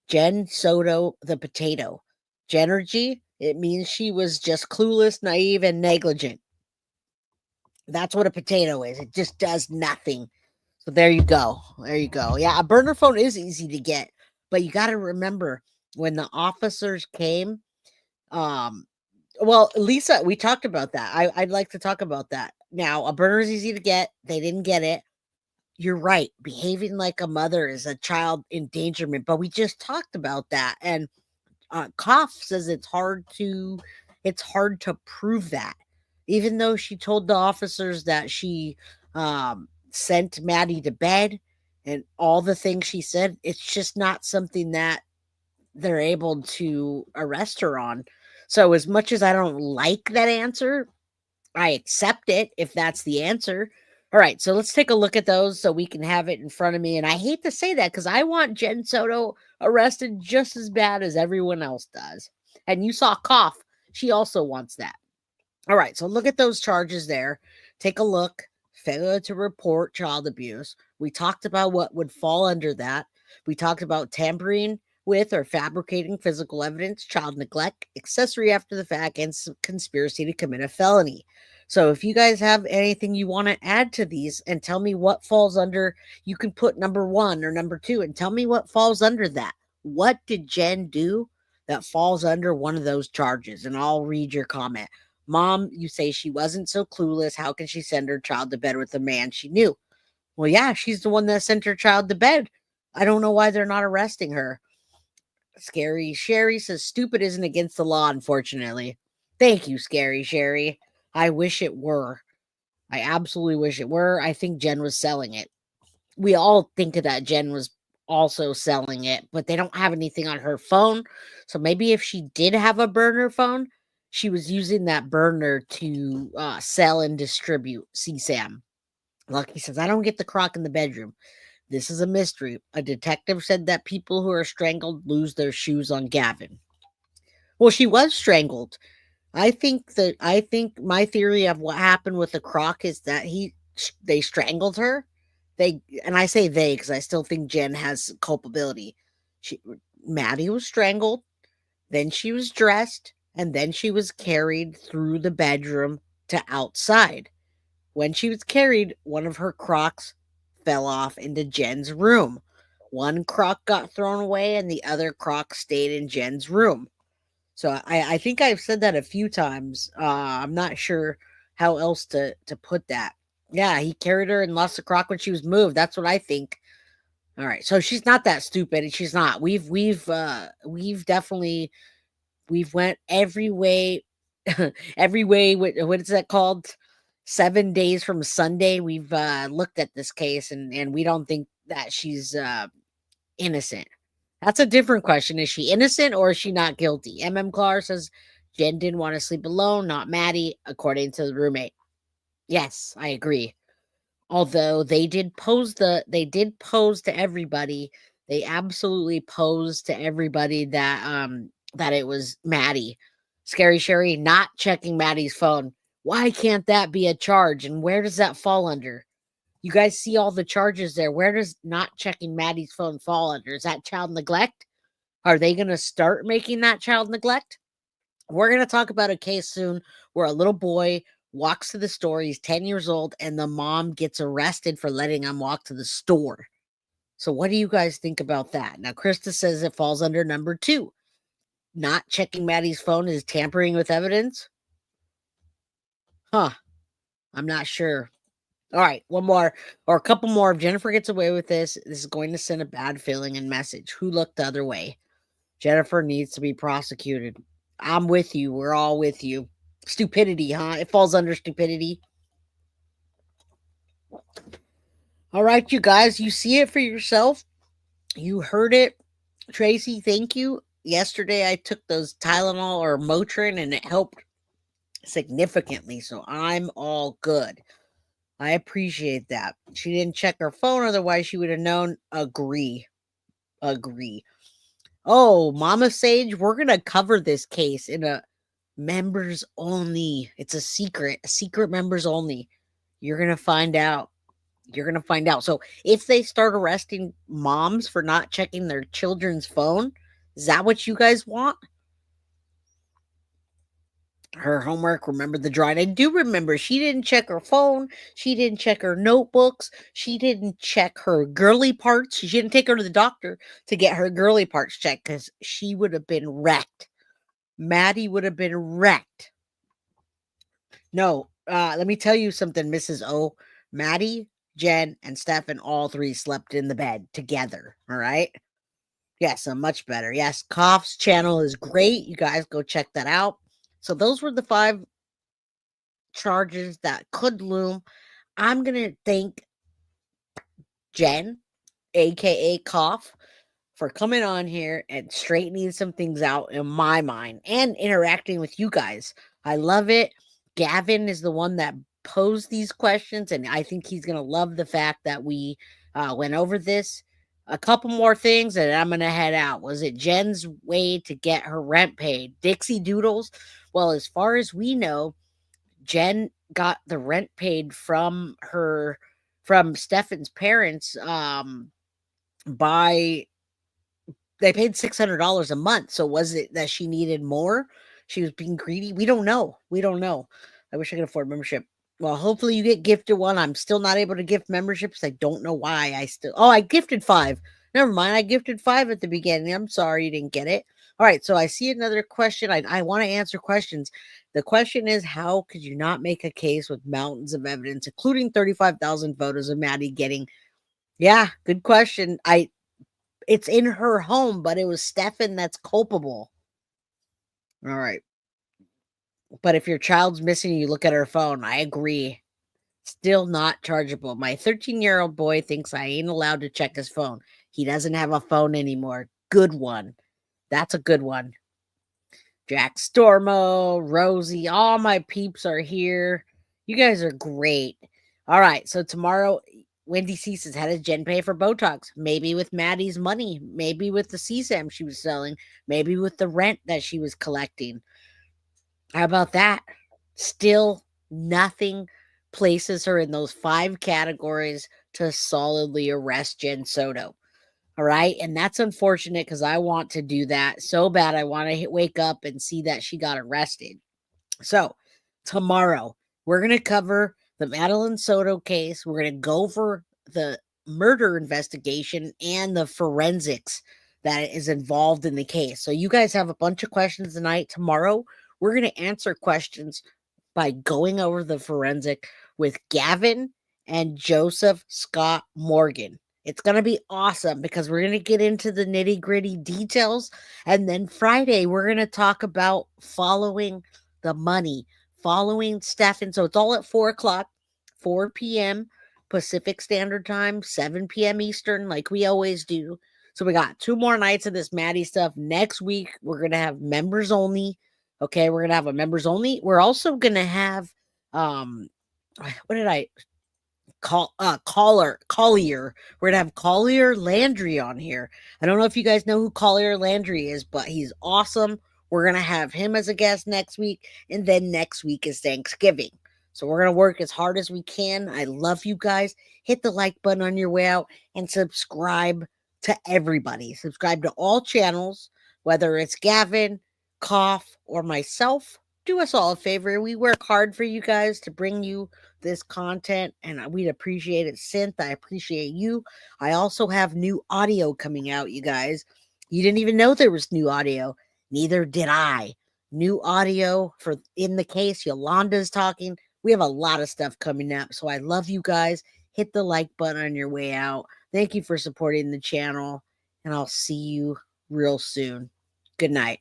Jen Soto, the potato. Genergy, it means she was just clueless, naive, and negligent. That's what a potato is. It just does nothing. So there you go. There you go. Yeah, a burner phone is easy to get, but you got to remember when the officers came. Well, Lisa, we talked about that. I'd like to talk about that. Now, a burner is easy to get. They didn't get it. You're right. Behaving like a mother is a child endangerment, but we just talked about that. And Koff says it's hard to prove that. Even though she told the officers that she sent Maddie to bed and all the things she said, it's just not something that they're able to arrest her on. So as much as I don't like that answer, I accept it if that's the answer. All right, so let's take a look at those so we can have it in front of me. And I hate to say that because I want Jen Soto arrested just as bad as everyone else does. And you saw Koff. She also wants that. All right, so look at those charges there. Take a look. Failure to report child abuse. We talked about what would fall under that. We talked about tampering with or fabricating physical evidence, child neglect, accessory after the fact, and conspiracy to commit a felony. So if you guys have anything you want to add to these and tell me what falls under, you can put number 1 or number 2 and tell me what falls under that. What did Jen do that falls under one of those charges? And I'll read your comment. Mom, you say she wasn't so clueless. How can she send her child to bed with a man she knew? Well, yeah, she's the one that sent her child to bed. I don't know why they're not arresting her. Scary Sherry says stupid isn't against the law, unfortunately. Thank you, Scary Sherry. I wish it were. I absolutely wish it were. I think Jen was selling it. We all think that Jen was also selling it, but they don't have anything on her phone. So maybe if she did have a burner phone, she was using that burner to sell and distribute CSAM. Lucky says, I don't get the crock in the bedroom. This is a mystery. A detective said that people who are strangled lose their shoes on Gavin. Well, she was strangled. I think my theory of what happened with the crock is that they strangled her. And I say they because I still think Jen has culpability. Maddie was strangled, then she was dressed, and then she was carried through the bedroom to outside. When she was carried, one of her crocs fell off into Jen's room. One croc got thrown away, and the other croc stayed in Jen's room. So I think I've said that a few times. I'm not sure how else to put that. Yeah, he carried her and lost the crock when she was moved. That's what I think. All right, so she's not that stupid, and she's not. We've definitely went every way, every way. What is that called? 7 days from Sunday. We've looked at this case, and we don't think that she's innocent. That's a different question. Is she innocent or is she not guilty? Clark says Jen didn't want to sleep alone, not Maddie, according to the roommate. Yes, I agree. Although they did pose to everybody. They absolutely posed to everybody that it was Maddie. Scary Sherry not checking Maddie's phone. Why can't that be a charge? And where does that fall under? You guys see all the charges there. Where does not checking Maddie's phone fall under? Is that child neglect? Are they going to start making that child neglect? We're going to talk about a case soon where a little boy walks to the store. He's 10 years old, and the mom gets arrested for letting him walk to the store. So what do you guys think about that? Now, Krista says it falls under number 2. not checking Maddie's phone is tampering with evidence? Huh. I'm not sure. All right, one more or a couple more. If Jennifer gets away with this is going to send a bad feeling and message. Who looked the other way? Jennifer needs to be prosecuted. I'm with you. We're all with you. Stupidity, huh? It falls under stupidity. All right, you guys, you see it for yourself. You heard it. Tracy, thank you. Yesterday, I took those Tylenol or Motrin, and it helped significantly. So I'm all good. I appreciate that. She didn't check her phone, otherwise she would have known. Agree. Oh, Mama Sage, we're going to cover this case in a members only. It's a secret members only. You're going to find out. So if they start arresting moms for not checking their children's phone, is that what you guys want? Her homework, remember the drawing. I do remember she didn't check her phone. She didn't check her notebooks. She didn't check her girly parts. She didn't take her to the doctor to get her girly parts checked because she would have been wrecked. Maddie would have been wrecked. No, let me tell you something, Mrs. O. Maddie, Jen, and Stefan, all three slept in the bed together. All right. Yes, I'm much better. Yes, Cough's channel is great. You guys go check that out. So those were the 5 charges that could loom. I'm going to thank Jen, aka Cough, for coming on here and straightening some things out in my mind and interacting with you guys. I love it. Gavin is the one that posed these questions, and I think he's going to love the fact that we went over this. A couple more things, and I'm going to head out. Was it Jen's way to get her rent paid? Dixie Doodles? Well, as far as we know, Jen got the rent paid from Stefan's parents by they paid $600 a month. So was it that she needed more? She was being greedy? We don't know. I wish I could afford membership. Well, hopefully you get gifted one. I'm still not able to gift memberships. I don't know why. I gifted 5. Never mind. I gifted 5 at the beginning. I'm sorry you didn't get it. All right. So I see another question. I want to answer questions. The question is, how could you not make a case with mountains of evidence, including 35,000 photos of Maddie getting? Yeah, good question. It's in her home, but it was Stefan that's culpable. All right. But if your child's missing, you look at her phone. I agree. Still not chargeable. My 13-year-old boy thinks I ain't allowed to check his phone. He doesn't have a phone anymore. Good one. That's a good one. Jack Stormo, Rosie, all my peeps are here. You guys are great. All right. So tomorrow, Wendy C says, how does Jen pay for Botox? Maybe with Maddie's money. Maybe with the CSAM she was selling. Maybe with the rent that she was collecting. How about that? Still nothing places her in those 5 categories to solidly arrest Jen Soto. All right. And that's unfortunate because I want to do that so bad. I want to wake up and see that she got arrested. So tomorrow, we're going to cover the Madeline Soto case. We're going to go over the murder investigation and the forensics that is involved in the case. So you guys have a bunch of questions tonight. Tomorrow, we're going to answer questions by going over the forensic with Gavin and Joseph Scott Morgan. It's going to be awesome because we're going to get into the nitty-gritty details. And then Friday, we're going to talk about following the money, following Stefan. So it's all at 4 o'clock, 4 p.m. Pacific Standard Time, 7 p.m. Eastern, like we always do. So we got 2 more nights of this Maddie stuff. Next week, we're going to have members only. Okay, we're going to have a members only. We're also going to have, what did I call? Collier. We're going to have Collier Landry on here. I don't know if you guys know who Collier Landry is, but he's awesome. We're going to have him as a guest next week. And then next week is Thanksgiving. So we're going to work as hard as we can. I love you guys. Hit the like button on your way out and subscribe to everybody. Subscribe to all channels, whether it's Gavin, Cough, or myself. Do us all a favor. We work hard for you guys to bring you this content, and we'd appreciate it. Synth, I appreciate you. I also have new audio coming out, you guys. You didn't even know there was new audio. Neither did I. New audio for In the Case. Yolanda's talking. We have a lot of stuff coming up. So I love you guys. Hit the like button on your way out. Thank you for supporting the channel. And I'll see you real soon. Good night.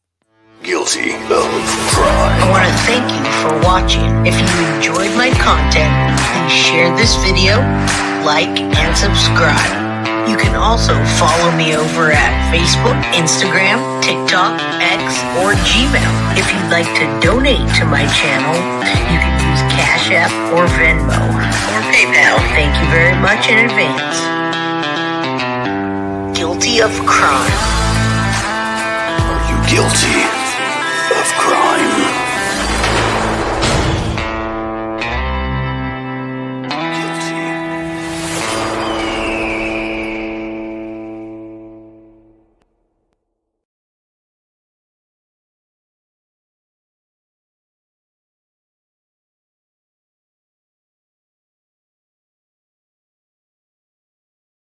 Guilty of crime. I want to thank you for watching. If you enjoyed my content, please share this video, like, and subscribe. You can also follow me over at Facebook, Instagram, TikTok, X, or Gmail. If you'd like to donate to my channel, you can use Cash App or Venmo or PayPal. Thank you very much in advance. Guilty of crime. Are you guilty of crime?